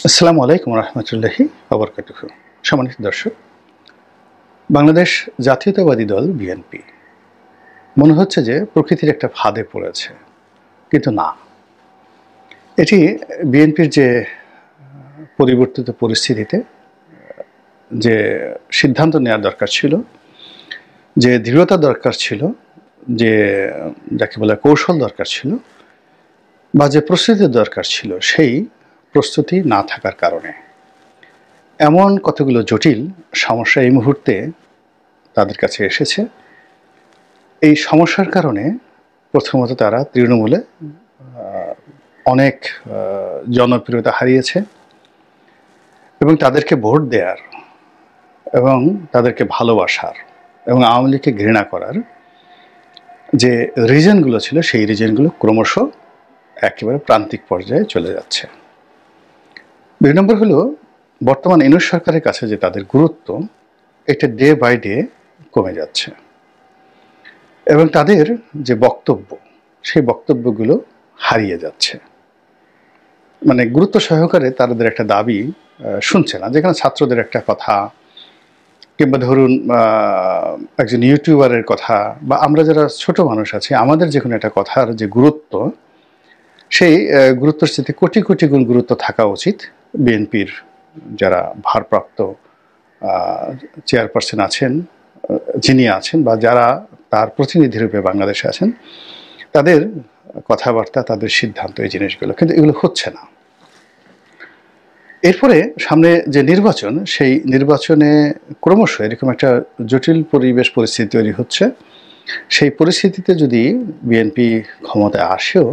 আসসালামু আলাইকুম রহমতুল্লাহি ওবরকাতুহু। সম্মানিত দর্শক, বাংলাদেশ জাতীয়তাবাদী দল বিএনপি মনে হচ্ছে যে প্রকৃতির একটা ফাঁদে পড়েছে, কিন্তু না। এটি বিএনপির যে পরিবর্তিত পরিস্থিতিতে যে সিদ্ধান্ত নেওয়ার দরকার ছিল, যে দৃঢ়তা দরকার ছিল, যে যাকে বলে কৌশল দরকার ছিল, বা যে প্রস্তুতির দরকার ছিল, সেই প্রস্তুতি না থাকার কারণে এমন কতগুলো জটিল সমস্যা এই মুহূর্তে তাদের কাছে এসেছে। এই সমস্যার কারণে প্রথমত তারা তৃণমূলে অনেক জনপ্রিয়তা হারিয়েছে এবং তাদেরকে ভোট দেওয়ার এবং তাদেরকে ভালোবাসার এবং আওয়ামী লীগকে ঘৃণা করার যে রিজনগুলো ছিল, সেই রিজনগুলো ক্রমশ একেবারে প্রান্তিক পর্যায়ে চলে যাচ্ছে। ২ নম্বর হলো, বর্তমান ইউনূস সরকারের কাছে যে তাদের গুরুত্ব, এটা ডে বাই ডে কমে যাচ্ছে এবং তাদের যে বক্তব্য, সেই বক্তব্যগুলো হারিয়ে যাচ্ছে। মানে গুরুত্ব সহকারে তাদের একটা দাবি শুনছে না। যেখানে ছাত্রদের একটা কথা, কিংবা ধরুন একজন ইউটিউবারের কথা, বা আমরা যারা ছোট মানুষ আছি, আমাদের যে কোনো একটা কথার যে গুরুত্ব, সেই গুরুত্বের সাথে কোটি কোটি গুণ গুরুত্ব থাকা উচিত বিএনপির যারা ভারপ্রাপ্ত চেয়ারপারসন আছেন, যিনি আছেন, বা যারা তার প্রতিনিধি রূপে বাংলাদেশে আছেন, তাদের কথাবার্তা, তাদের সিদ্ধান্ত, এই জিনিসগুলো। কিন্তু এগুলো হচ্ছে না। এরপরে সামনে যে নির্বাচন, সেই নির্বাচনে ক্রমশ এরকম একটা জটিল পরিস্থিতি তৈরি হচ্ছে। সেই পরিস্থিতিতে যদি বিএনপি ক্ষমতায় আসেও,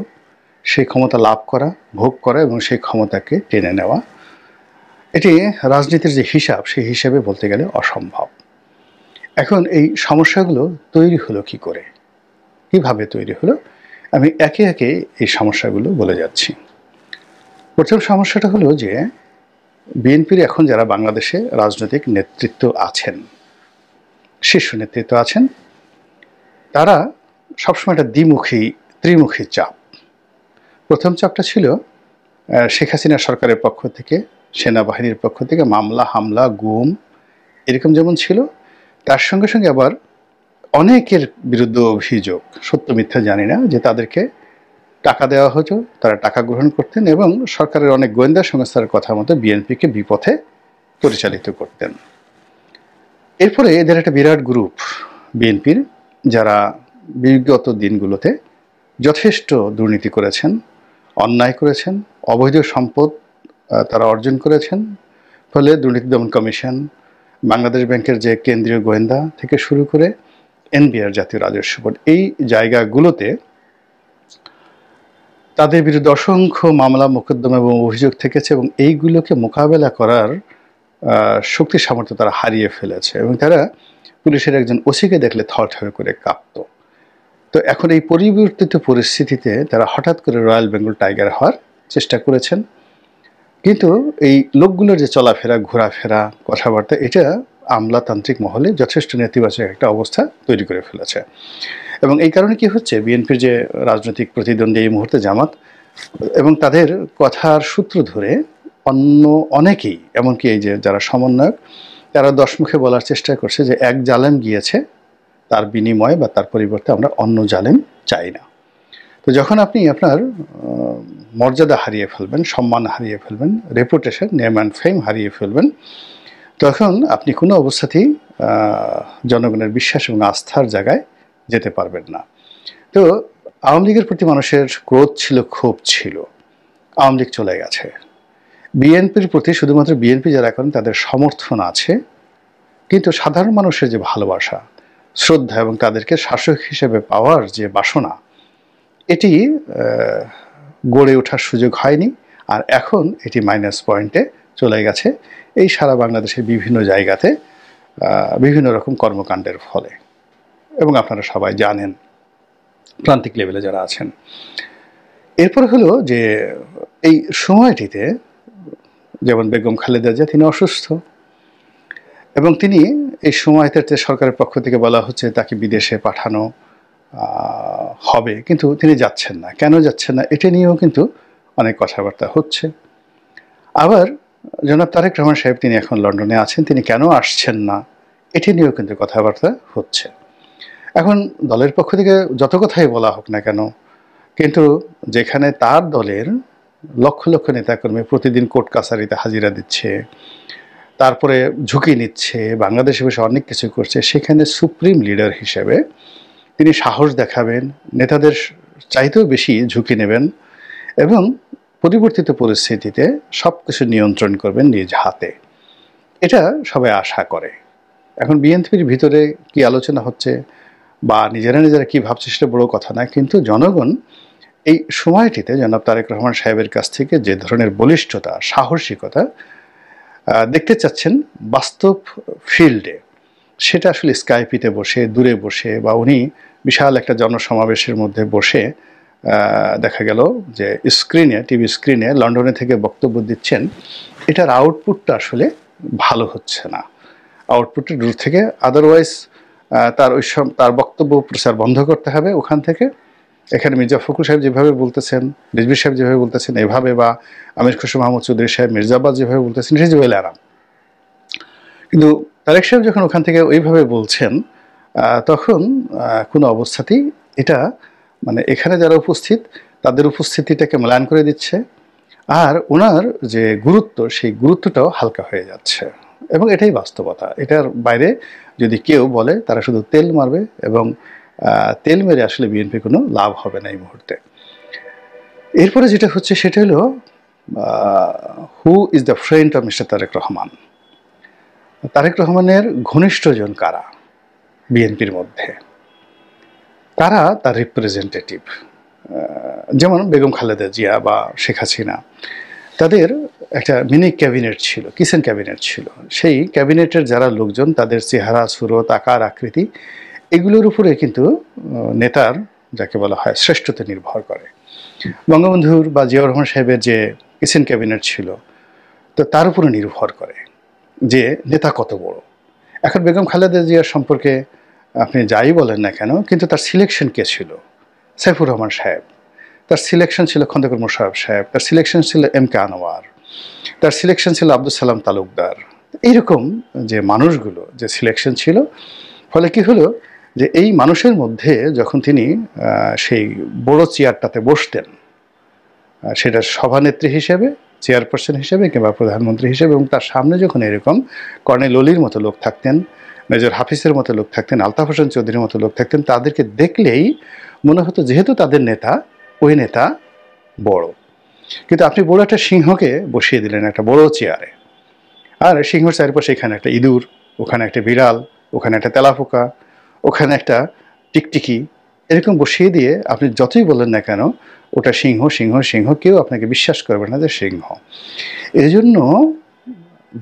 সেই ক্ষমতা লাভ করা, ভোগ করা এবং সেই ক্ষমতাকে টেনে নেওয়া, এটি রাজনীতির যে হিসাব, সেই হিসাবে বলতে গেলে অসম্ভব। এখন এই সমস্যাগুলো তৈরি হলো কি করে, কিভাবে তৈরি হলো, আমি একে একে এই সমস্যাগুলো বলে যাচ্ছি। প্রথম সমস্যাটা হলো যে বিএনপির এখন যারা বাংলাদেশে রাজনৈতিক নেতৃত্ব আছেন, শীর্ষ নেতৃত্ব আছেন, তারা সবসময় একটা ত্রিমুখী চাপ। প্রথম চাপটা ছিল শেখ হাসিনা সরকারের পক্ষ থেকে, সেনাবাহিনীর পক্ষ থেকে মামলা, হামলা, গুম, এরকম যেমন ছিল, তার সঙ্গে সঙ্গে আবার অনেকের বিরুদ্ধে অভিযোগ, সত্য মিথ্যা জানি না, যে তাদেরকে টাকা দেওয়া হতো, তারা টাকা গ্রহণ করতেন এবং সরকারের অনেক গোয়েন্দা সংস্থার কথা মতো বিএনপিকে বিপথে পরিচালিত করতেন। এরপরে এদের একটা বিরাট গ্রুপ বিএনপির, যারা বিগত দিনগুলোতে যথেষ্ট দুর্নীতি করেছেন, অন্যায় করেছেন, অবৈধ সম্পদ তারা অর্জন করেছেন। ফলে দুর্নীতি দমন কমিশন, বাংলাদেশ ব্যাংকের যে কেন্দ্রীয় গোয়েন্দা থেকে শুরু করে এনবিআর, জাতীয় রাজস্ব বোর্ড, এই জায়গাগুলোতে তাদের বিরুদ্ধে অসংখ্য মামলা, মোকদ্দমা এবং অভিযোগ থেকেছে এবং এইগুলোকে মোকাবেলা করার শক্তি সামর্থ্য তারা হারিয়ে ফেলেছে এবং তারা পুলিশের একজন ওসিকে দেখলে থরথর করে কাঁপত। তো এখন এই পরিবর্তিত পরিস্থিতিতে তারা হঠাৎ করে রয়্যাল বেঙ্গল টাইগার হওয়ার চেষ্টা করেছেন, কিন্তু এই লোকগুলোর যে চলাফেরা, ঘোরাফেরা, কথাবার্তা, এটা আমলাতান্ত্রিক মহলে যথেষ্ট নেতিবাচক একটা অবস্থা তৈরি করে ফেলেছে। এবং এই কারণে কি হচ্ছে, বিএনপির যে রাজনৈতিক প্রতিদ্বন্দ্বী এই মুহূর্তে জামাত, এবং তাদের কথার সূত্র ধরে অন্য অনেকেই, এমনকি এই যে যারা সমন্বয়ক, তারা 10 মুখে বলার চেষ্টা করছে যে এক জালেম গিয়েছে, তার বিনিময়ে বা তার পরিবর্তে আমরা অন্য জালেম চাই না। তো যখন আপনি আপনার মর্যাদা হারিয়ে ফেলবেন, সম্মান হারিয়ে ফেলবেন, রেপুটেশন, নেম অ্যান্ড ফেম হারিয়ে ফেলবেন, তখন আপনি কোনো অবস্থাতেই জনগণের বিশ্বাস এবং আস্থার জায়গায় যেতে পারবেন না। তো আওয়ামী লীগের প্রতি মানুষের ক্রোধ ছিল, ক্ষোভ ছিল। আওয়ামী লীগ চলে গেছে। বিএনপির প্রতি শুধুমাত্র বিএনপি যারা করেন তাদের সমর্থন আছে, কিন্তু সাধারণ মানুষের যে ভালোবাসা, শ্রদ্ধা এবং তাদেরকে শাসক হিসেবে পাওয়ার যে বাসনা, এটি গড়ে ওঠার সুযোগ হয়নি। আর এখন এটি মাইনাস পয়েন্টে চলে গেছে এই সারা বাংলাদেশের বিভিন্ন জায়গাতে বিভিন্ন রকম কর্মকাণ্ডের ফলে। এবং আপনারা সবাই জানেন, প্রান্তিক লেভেলে যারা আছেন। এরপর হলো যে এই সময়টিতে যেমন বেগম খালেদা জিয়া, তিনি অসুস্থ এবং তিনি এই সময়টাতে সরকারের পক্ষ থেকে বলা হচ্ছে তাকে বিদেশে পাঠানো হবে, কিন্তু তিনি যাচ্ছেন না। কেন যাচ্ছেন না, এটা নিয়েও কিন্তু অনেক কথাবার্তা হচ্ছে। আবার জনাব তারেক রহমান সাহেব তিনি এখন লন্ডনে আছেন, তিনি কেন আসছেন না এটি নিয়েও কিন্তু কথাবার্তা হচ্ছে। এখন দলের পক্ষ থেকে যত কথাই বলা হোক না কেন, কিন্তু যেখানে তার দলের লক্ষ লক্ষ নেতাকর্মী প্রতিদিন কোর্ট কাছারিতে হাজিরা দিচ্ছে, তারপরে ঝুঁকি নিচ্ছে, বাংলাদেশে বসে অনেক কিছু করছে, সেখানে সুপ্রিম লিডার হিসেবে তিনি সাহস দেখাবেন, নেতাদের চাইতেও বেশি ঝুঁকি নেবেন এবং পরিবর্তিত পরিস্থিতিতে সব কিছু নিয়ন্ত্রণ করবেন নিজ হাতে, এটা সবাই আশা করে। এখন বিএনপির ভিতরে কি আলোচনা হচ্ছে বা নিজেরা নিজেরা কি ভাবছে সেটা বড় কথা না, কিন্তু জনগণ এই সময়টিতে জনাব তারেক রহমান সাহেবের কাছ থেকে যে ধরনের বলিষ্ঠতা, সাহসিকতা দেখতে চাচ্ছেন বাস্তব ফিল্ডে, সেটা আসলে স্কাইপিতে বসে, দূরে বসে, বা উনি বিশাল একটা জনসমাবেশের মধ্যে বসে দেখা গেল যে স্ক্রিনে, টিভি স্ক্রিনে লন্ডনে থেকে বক্তব্য দিচ্ছেন, এটার আউটপুটটা আসলে ভালো হচ্ছে না। আউটপুটের দূর থেকে আদারওয়াইজ তার বক্তব্য প্রচার বন্ধ করতে হবে ওখান থেকে। এখানে মির্জা ফখরুল সাহেব যেভাবে বলতেছেন, রিজভী সাহেব যেভাবে বলতেছেন এভাবে, বা আমির খসরু মাহমুদ চৌধুরী সাহেব, মির্জা আব্বাস যেভাবে বলতেছেন, ইট ইজ ওয়েল আরাম। কিন্তু তারেক সাহেব যখন ওখান থেকে ওইভাবে বলছেন, তখন কোনো অবস্থাতেই এটা মানে এখানে যারা উপস্থিত তাদের উপস্থিতিটাকে ম্লান করে দিচ্ছে, আর ওনার যে গুরুত্ব সেই গুরুত্বটাও হালকা হয়ে যাচ্ছে, এবং এটাই বাস্তবতা। এটার বাইরে যদি কেউ বলে তারা শুধু তেল মারবে, এবং তেল মেরে আসলে বিএনপি কোনো লাভ হবে না এই মুহূর্তে। এরপরে যেটা হচ্ছে সেটা হলো who is the friend of mister Tarique Rahman. Tarique রহমানের ঘনিষ্ঠজন কারা বিএনপির মধ্যে, কারা তার রিপ্রেজেন্টেটিভ, যেমন বেগম খালেদা জিয়া বা শেখ হাসিনা, তাদের একটা মিনি ক্যাবিনেট ছিল, কিচেন ক্যাবিনেট ছিল। সেই ক্যাবিনেটের যারা লোকজন, তাদের চেহারা, সুরত, আকার, আকৃতি, এগুলোর উপরে কিন্তু নেতার যাকে বলা হয় শ্রেষ্ঠতা নির্ভর করে। বঙ্গবন্ধুর বা জিয়াউর রহমান সাহেবের যে কিচেন ক্যাবিনেট ছিল, তো তার উপরে নির্ভর করে যে নেতা কত বড়। এখন বেগম খালেদা জিয়ার সম্পর্কে আপনি যাই বলেন না কেন, কিন্তু তার সিলেকশন কে ছিল? সাইফুর রহমান সাহেব। তার সিলেকশন ছিল খন্দকার মোশাররফ সাহেব, তার সিলেকশন ছিল এম কে আনোয়ার, তার সিলেকশন ছিল আব্দুল সালাম তালুকদার। এইরকম যে মানুষগুলো যে সিলেকশন ছিল, ফলে কি হলো যে এই মানুষের মধ্যে যখন তিনি সেই বড় চেয়ারটাতে বসতেন, সেটা সভানেত্রী হিসেবে, চেয়ারপারসন হিসেবে কিংবা প্রধানমন্ত্রী হিসেবে, এবং তার সামনে যখন এরকম কর্নেল অলির মতো লোক থাকতেন, মেজর হাফিজের মতো লোক থাকতেন, আলতাফ হোসেন চৌধুরীর মতো লোক থাকতেন, তাদেরকে দেখলেই মনে হতো যেহেতু তাদের নেতা, ওই নেতা বড়। কিন্তু আপনি বড় একটা সিংহকে বসিয়ে দিলেন একটা বড় চেয়ারে, আর সিংহর চারপাশে এখানে একটা ইঁদুর, ওখানে একটা বিড়াল, ওখানে একটা তেলাপোকা, ওখানে একটা টিকটিকি, এরকম বসিয়ে দিয়ে আপনি যতই বলেন না কেন ওটা সিংহ সিংহ সিংহ, কেউ আপনাকে বিশ্বাস করবে না যে সিংহ। এই জন্য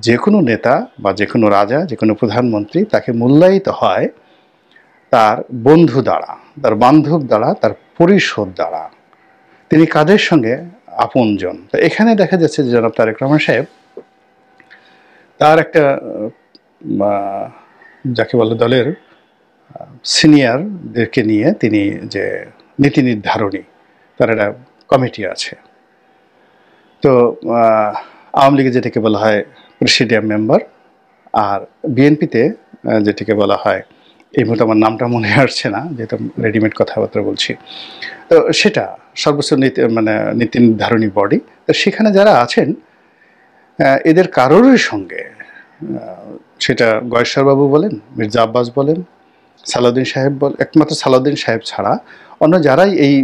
যে কোনো নেতা বা যে কোনো রাজা, যে কোনো প্রধানমন্ত্রী, তাকে মূল্যায়িত হয় তার বন্ধু দ্বারা, তার বান্ধব দ্বারা, তার পরিষদ দ্বারা, তিনি কাদের সঙ্গে আপনজন। তো এখানে দেখা যাচ্ছে যে জনাব তারেক রহমান সাহেব তার একটা যাকে বলে দলের সিনিয়রদেরকে নিয়ে তিনি যে নীতি নির্ধারণী, তার একটা কমিটি আছে। তো আওয়ামী লীগে যেটাকে বলা হয় প্রেসিডিয়াম মেম্বার, আর বিএনপিতে যেটাকে বলা হয়, এই মুহূর্তে আমার নামটা মনে আসছে না যেহেতু রেডিমেড কথাবার্তা বলছি, তো সেটা সর্বোচ্চ নীতি নির্ধারণী বডি। তো সেখানে যারা আছেন এদের কারোরই সঙ্গে, সেটা গয়েশ্বরবাবু বলেন, মির্জা আব্বাস বলেন, সালাউদ্দিন সাহেব একমাত্র সালাউদ্দিন সাহেব ছাড়া অন্য যারাই এই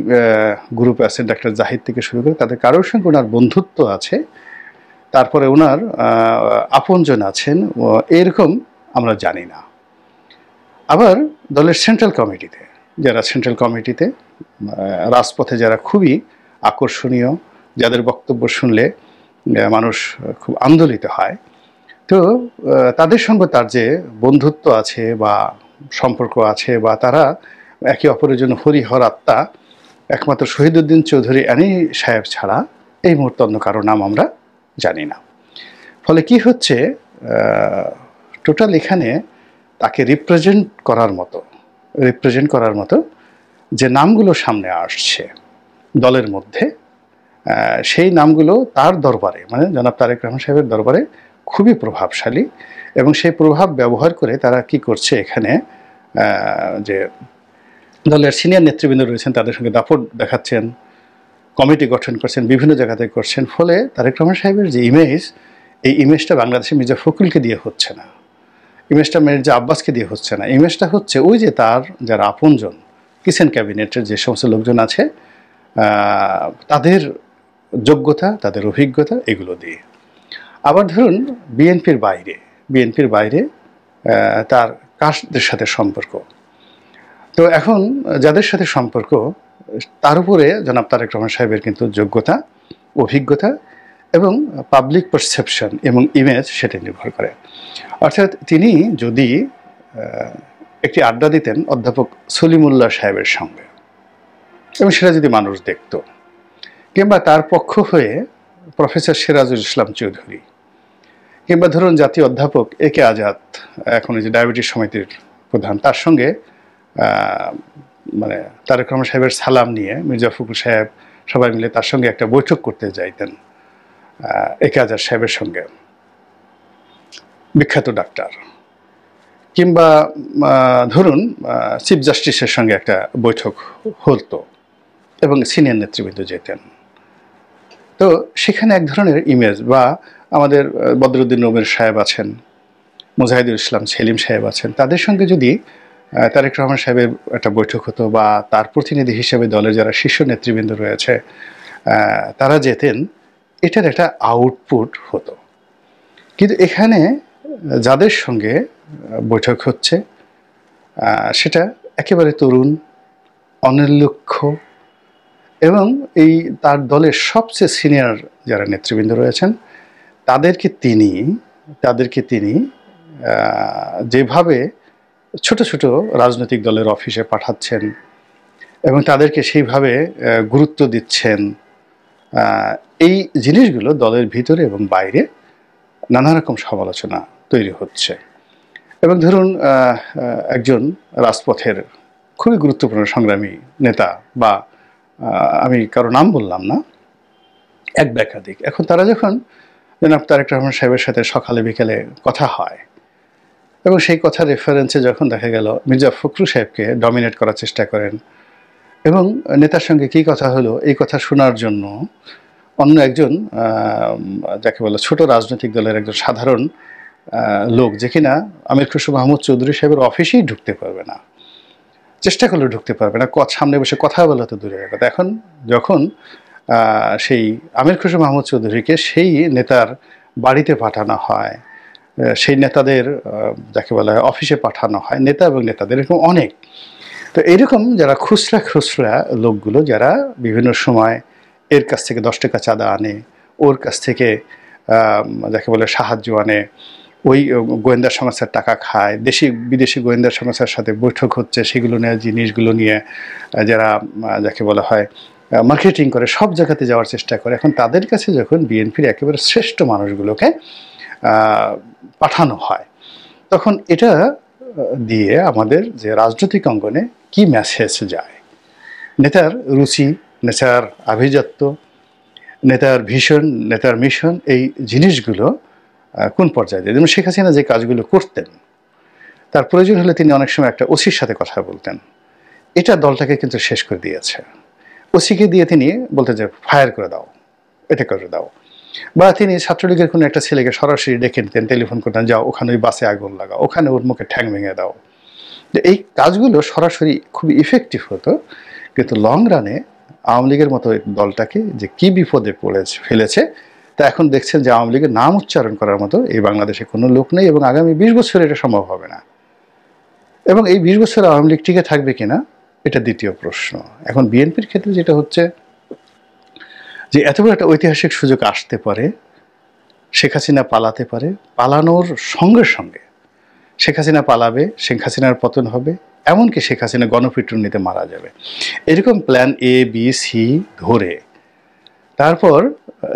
গ্রুপে আছেন, ডাক্তার জাহিদ থেকে শুরু করে, তাদের কারোর সঙ্গে ওনার বন্ধুত্ব আছে, তারপরে ওনার আপনজন আছেন, এরকম আমরা জানি না। আবার দলের সেন্ট্রাল কমিটিতে রাজপথে যারা খুবই আকর্ষণীয়, যাদের বক্তব্য শুনলে মানুষ খুব আন্দোলিত হয়, তো তাদের সঙ্গে তার যে বন্ধুত্ব আছে বা সম্পর্ক আছে, বা তারা একে অপরের জন্য হরিহর আত্মা, একমাত্র শহীদউদ্দিন চৌধুরী আনি সাহেব ছাড়া এই মুহূর্তে অন্য কারো নাম আমরা জানি না। ফলে কি হচ্ছে, টোটাল এখানে তাকে রিপ্রেজেন্ট করার মতো যে নামগুলো সামনে আসছে দলের মধ্যে, সেই নামগুলো তার দরবারে, মানে জনাব তারেক রহমান সাহেবের দরবারে খুবই প্রভাবশালী, এবং সেই প্রভাব ব্যবহার করে তারা কি করছে এখানে, যে দলের সিনিয়র নেতৃবৃন্দ রয়েছেন তাদের সঙ্গে দাপট দেখাচ্ছেন, কমিটি গঠন করছেন, বিভিন্ন জায়গাতে করছেন। ফলে তারেক রহমান সাহেবের যে ইমেজ, এই ইমেজটা বাংলাদেশে মির্জা ফখরুলকে দিয়ে হচ্ছে না, ইমেজটা মির্জা আব্বাসকে দিয়ে হচ্ছে না, ইমেজটা হচ্ছে ওই যে তার যারা আপনজন কিচেন ক্যাবিনেটের যে সমস্ত লোকজন আছে তাদের যোগ্যতা, তাদের অভিজ্ঞতা, এগুলো দিয়ে। আবার ধরুন বিএনপির বাইরে তার কাদের সাথে সম্পর্ক, তো এখন যাদের সাথে সম্পর্ক তার উপরে জনাব তারেক রহমান সাহেবের কিন্তু যোগ্যতা, অভিজ্ঞতা এবং পাবলিক পারসেপশন এবং ইমেজ সেটা নির্ভর করে। অর্থাৎ তিনি যদি একটি আড্ডা দিতেন অধ্যাপক সলিমুল্লাহ সাহেবের সঙ্গে, এবং সেটা যদি মানুষ দেখত, কিংবা তার পক্ষ হয়ে প্রফেসর সিরাজুল ইসলাম চৌধুরী, কিংবা ধরুন জাতীয় অধ্যাপক এ কে আজাদ, এখন এই যে ডায়াবেটিস সমিতির প্রধান, তার সঙ্গে মানে তারেক রহমান সাহেবের সালাম নিয়ে মির্জা ফখরুল সাহেব সবাই মিলে তার সঙ্গে একটা বৈঠক করতে যাইতেন, এ কে আজাদ সাহেবের সঙ্গে, বিখ্যাত ডাক্তার, কিংবা ধরুন চিফ জাস্টিসের সঙ্গে একটা বৈঠক হতো এবং সিনিয়র নেতৃবৃন্দ যেতেন, তো সেখানে এক ধরনের ইমেজ, বা আমাদের বদরুদ্দিন নবীর সাহেব আছেন, মুজাহিদুল ইসলাম সেলিম সাহেব আছেন, তাদের সঙ্গে যদি তারেক রহমান সাহেবের একটা বৈঠক হতো, বা তার প্রতিনিধি হিসেবে দলের যারা শীর্ষ নেতৃবৃন্দ রয়েছে তারা যেতেন, এটার একটা আউটপুট হতো। কিন্তু এখানে যাদের সঙ্গে বৈঠক হচ্ছে সেটা একেবারে তরুণ, অনির্লক্ষ্য, এবং এই তার দলের সবচেয়ে সিনিয়র যারা নেতৃবৃন্দ রয়েছেন তাদেরকে তিনি যেভাবে ছোট ছোট রাজনৈতিক দলের অফিসে পাঠাচ্ছেন এবং তাদেরকে সেইভাবে গুরুত্ব দিচ্ছেন, এই জিনিসগুলো দলের ভিতরে এবং বাইরে নানা রকম সমালোচনা তৈরি হচ্ছে। এবং ধরুন একজন রাজপথের খুবই গুরুত্বপূর্ণ সংগ্রামী নেতা, বা আমি কারো নাম বললাম না, এক বা একাধিক, এখন তারা যখন জনাব তারেক রহমান সাহেবের সাথে সকালে বিকেলে কথা হয়, এবং সেই কথার রেফারেন্সে যখন দেখা গেল মির্জা ফখরুল সাহেবকে ডমিনেট করার চেষ্টা করেন, এবং নেতার সঙ্গে কী কথা হলো এই কথা শোনার জন্য অন্য একজন যাকে বলে ছোট রাজনৈতিক দলের একজন সাধারণ লোক, যে কিনা আমির খসরু মাহমুদ চৌধুরী সাহেবের অফিসেই ঢুকতে পারবে না, চেষ্টা করলেও ঢুকতে পারবে না, সামনে বসে কথা বলা তো দূরের কথা। এখন যখন সেই আমির খসরু মাহমুদ চৌধুরীকে সেই নেতার বাড়িতে পাঠানো হয়, সেই নেতাদের যাকে বলা হয় অফিসে পাঠানো হয়, নেতা এবং নেতাদের এরকম অনেক, তো এইরকম যারা খুচরা লোকগুলো যারা বিভিন্ন সময় এর কাছ থেকে 10 টাকা চাঁদা আনে, ওর কাছ থেকে যাকে বলে সাহায্য আনে, ওই গোয়েন্দা সংস্থার টাকা খায়, দেশি বিদেশি গোয়েন্দা সংস্থার সাথে বৈঠক হচ্ছে, সেগুলো নিয়ে জিনিসগুলো নিয়ে যারা যাকে বলা হয় মার্কেটিং করে, সব জায়গাতে যাওয়ার চেষ্টা করে, এখন তাদের কাছে যখন বিএনপির একেবারে শ্রেষ্ঠ মানুষগুলোকে পাঠানো হয়, তখন এটা দিয়ে আমাদের যে রাজনৈতিক অঙ্গনে কি মেসেজ যায়, নেতার রুচি, নেতার আভিজাত্য, নেতার ভিশন, নেতার মিশন, এই জিনিসগুলো কোন পর্যায়ে যায়। যেমন শেখ হাসিনা যে কাজগুলো করতেন, তার প্রয়োজন হলে তিনি অনেক সময় একটা ওসির সাথে কথা বলতেন, এটা দলটাকে কিন্তু শেষ করে দিয়েছে। ওসিকে দিয়ে তিনি বলতেন যে ফায়ার করে দাও, এটা করে দাও, বা তিনি ছাত্রলীগের কোনো একটা ছেলেকে সরাসরি ডেকে নিতেন, টেলিফোন করতেন, যাও ওখানে ওই বাসে আগুন লাগাও, ওখানে ওর মুখে ঠ্যাং ভেঙে দাও। এই কাজগুলো সরাসরি খুবই ইফেক্টিভ হতো, কিন্তু লং রানে আওয়ামী লীগের মতো দলটাকে যে কি বিপদে ফেলেছে, তা এখন দেখছেন যে আওয়ামী লীগের নাম উচ্চারণ করার মতো এই বাংলাদেশে কোনো লোক নেই, এবং আগামী 20 বছর এটা সম্ভব হবে না। এবং এই 20 বছর আওয়ামী লীগ টিকে থাকবে কিনা এটা দ্বিতীয় প্রশ্ন। এখন বিএনপির ক্ষেত্রে যেটা হচ্ছে যে এত বড় একটা ঐতিহাসিক সুযোগ আসতে পারে, শেখ হাসিনা পালাতে পারে, পালানোর সঙ্গে সঙ্গে শেখ হাসিনা পালাবে, শেখ হাসিনার পতন হবে, এমনকি শেখ হাসিনা গণপিটুনিতে মারা যাবে, এরকম প্ল্যান এ বি সি ধরে তারপর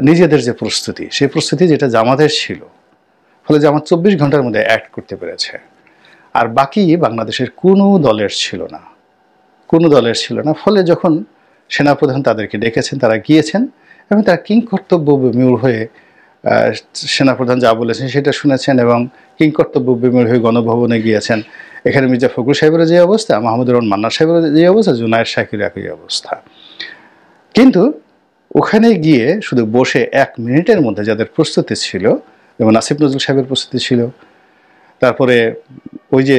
নিজেদের যে প্রস্তুতি, সেই প্রস্তুতি যেটা জামাতের ছিল, ফলে জামাত 24 ঘন্টার মধ্যে অ্যাক্ট করতে পেরেছে, আর বাকি বাংলাদেশের কোনো দলের ছিল না। ফলে যখন সেনাপ্রধান তাদেরকে ডেকেছেন, তারা গিয়েছেন এবং তারা কিংকর্তব্য বিমূঢ় হয়ে সেনাপ্রধান যা বলেছেন সেটা শুনেছেন এবং কিংকর্তব্য বিমূঢ় হয়ে গণভবনে গিয়েছেন। এখানে মির্জা ফখরুল সাহেবের যে অবস্থা, মাহমুদুর রহমান মান্নার সাহেবের যে অবস্থা, জুনায়েদ শাকির একই অবস্থা। কিন্তু ওখানে গিয়ে শুধু বসে 1 মিনিটের মধ্যে যাদের প্রস্তুতি ছিল, যেমন আসিফ নজরুল সাহেবের প্রস্তুতি ছিল, তারপরে ওই যে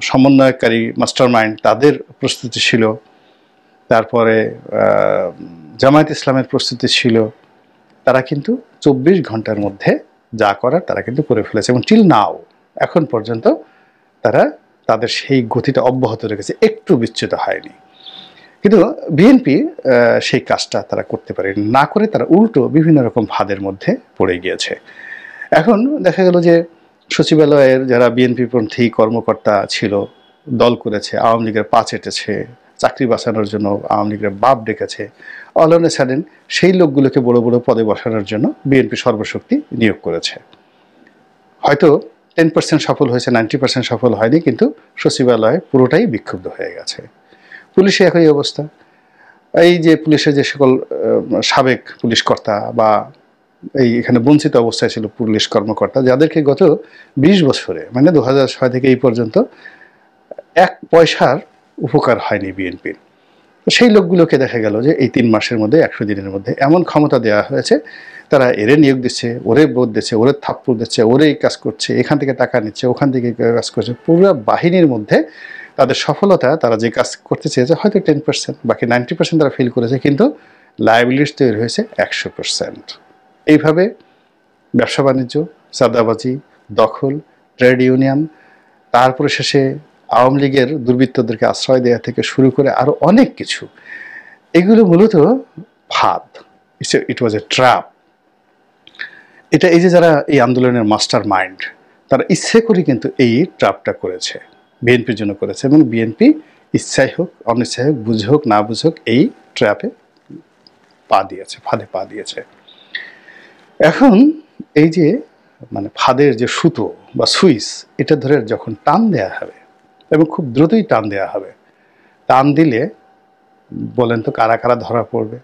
সমন্বয়কারী মাস্টার মাইন্ড তাদের প্রস্তুতি ছিল, তারপরে জামায়াত ইসলামের প্রস্তুতি ছিল, তারা কিন্তু 24 ঘন্টার মধ্যে যা করার তারা কিন্তু করে ফেলেছে এবং টিল নাও এখন পর্যন্ত তারা তাদের সেই গতিটা অব্যাহত রেখেছে, একটু বিচ্যুত হয়নি। কিন্তু বিএনপি সেই কাজটা তারা করতে পারেনি, না করে তারা উল্টো বিভিন্ন রকম ফাঁদের মধ্যে পড়ে গিয়েছে। এখন দেখা গেল যে সচিবালয়ের যারা বিএনপিপন্থী কর্মকর্তা ছিল, দল করেছে, আওয়ামী লীগের পা চেটেছে, চাকরি বাঁচানোর জন্য আওয়ামী লীগের বাপ ডেকেছে, অল অন এ সাডেন সেই লোকগুলোকে বড় বড় পদে বসানোর জন্য বিএনপি সর্বশক্তি নিয়োগ করেছে। হয়তো 10% সফল হয়েছে, 90% সফল হয়নি, কিন্তু সচিবালয় পুরোটাই বিক্ষুব্ধ হয়ে গেছে। পুলিশে একই অবস্থা। এই যে পুলিশের যে সকল সাবেক পুলিশ কর্তা বা এখানে বঞ্চিত অবস্থায় ছিল পুলিশ কর্মকর্তা, যাদেরকে গত 20 বছরে মানে 2006 থেকে এই পর্যন্ত 1 পয়সার উপকার হয়নি বিএনপির, সেই লোকগুলোকে দেখা গেল যে এই 3 মাসের মধ্যে 100 দিনের মধ্যে এমন ক্ষমতা দেওয়া হয়েছে, তারা এরে নিয়োগ দিচ্ছে, ওরে বোধ দিচ্ছে, ওরে থাপ্পড় দিচ্ছে, ওরে এই কাজ করছে, এখান থেকে টাকা নিচ্ছে, ওখান থেকে কাজ করছে। পুরো বাহিনীর মধ্যে তাদের সফলতা, তারা যে কাজ করতে চেয়েছে হয়তো 10%, বাকি 90% তারা ফিল করেছে, কিন্তু লায়াবিলিটি তৈরি হয়েছে 100%। এইভাবে ব্যবসা বাণিজ্য, চাঁদাবাজি, দখল, ট্রেড ইউনিয়ন, তারপরে শেষে আওয়ামী লীগের দুর্বৃত্তদেরকে আশ্রয় দেওয়া থেকে শুরু করে আরও অনেক কিছু, এগুলো মূলত ফাঁদ। ইট ওয়াজ এ ট্র্যাপ। এটা এই যে যারা এই আন্দোলনের মাস্টার মাইন্ড, তারা ইচ্ছে করে কিন্তু এই ট্র্যাপটা করেছে, বিএনপির জন্য করেছে, এবং বিএনপি ইচ্ছাই হোক অনিচ্ছাই হোক, বুঝে হোক না বুঝে হোক, এই ট্র্যাপে পা দিয়েছে, ফাঁদে পা দিয়েছে। এখন এই যে মানে ফাঁদের যে সুতো বা সুইচ, এটা ধরে যখন টান দেয়া হবে এবং খুব দ্রুতই টান দেওয়া হবে, টান দিলে বলেন তো কারা কারা ধরা পড়বে?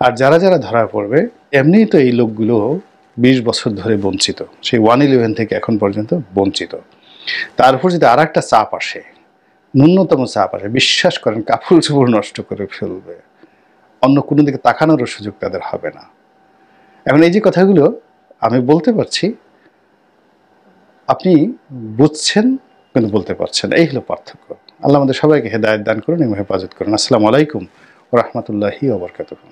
আর যারা যারা ধরা পড়বে, এমনিই তো এই লোকগুলো 20 বছর ধরে বঞ্চিত, সেই 111 থেকে এখন পর্যন্ত বঞ্চিত। তার উপর যদি আর একটা চাপ আসে, ন্যূনতম চাপ আসে, বিশ্বাস করেন কাপড় চোপড় নষ্ট করে ফেলবে, অন্য কোনো দিকে তাকানোরও সুযোগ তাদের হবে না। এখন এই যে কথাগুলো আমি বলতে পারছি, আপনি বুঝছেন কিন্তু বলতে পারছেন, এই হলো পার্থক্য। আল্লাহ আমাদের সবাইকে হেদায়েত দান করুন এবং হেফাজত করুন। আসসালামু আলাইকুম ওয়া রাহমাতুল্লাহি ওয়া বারাকাতুহু।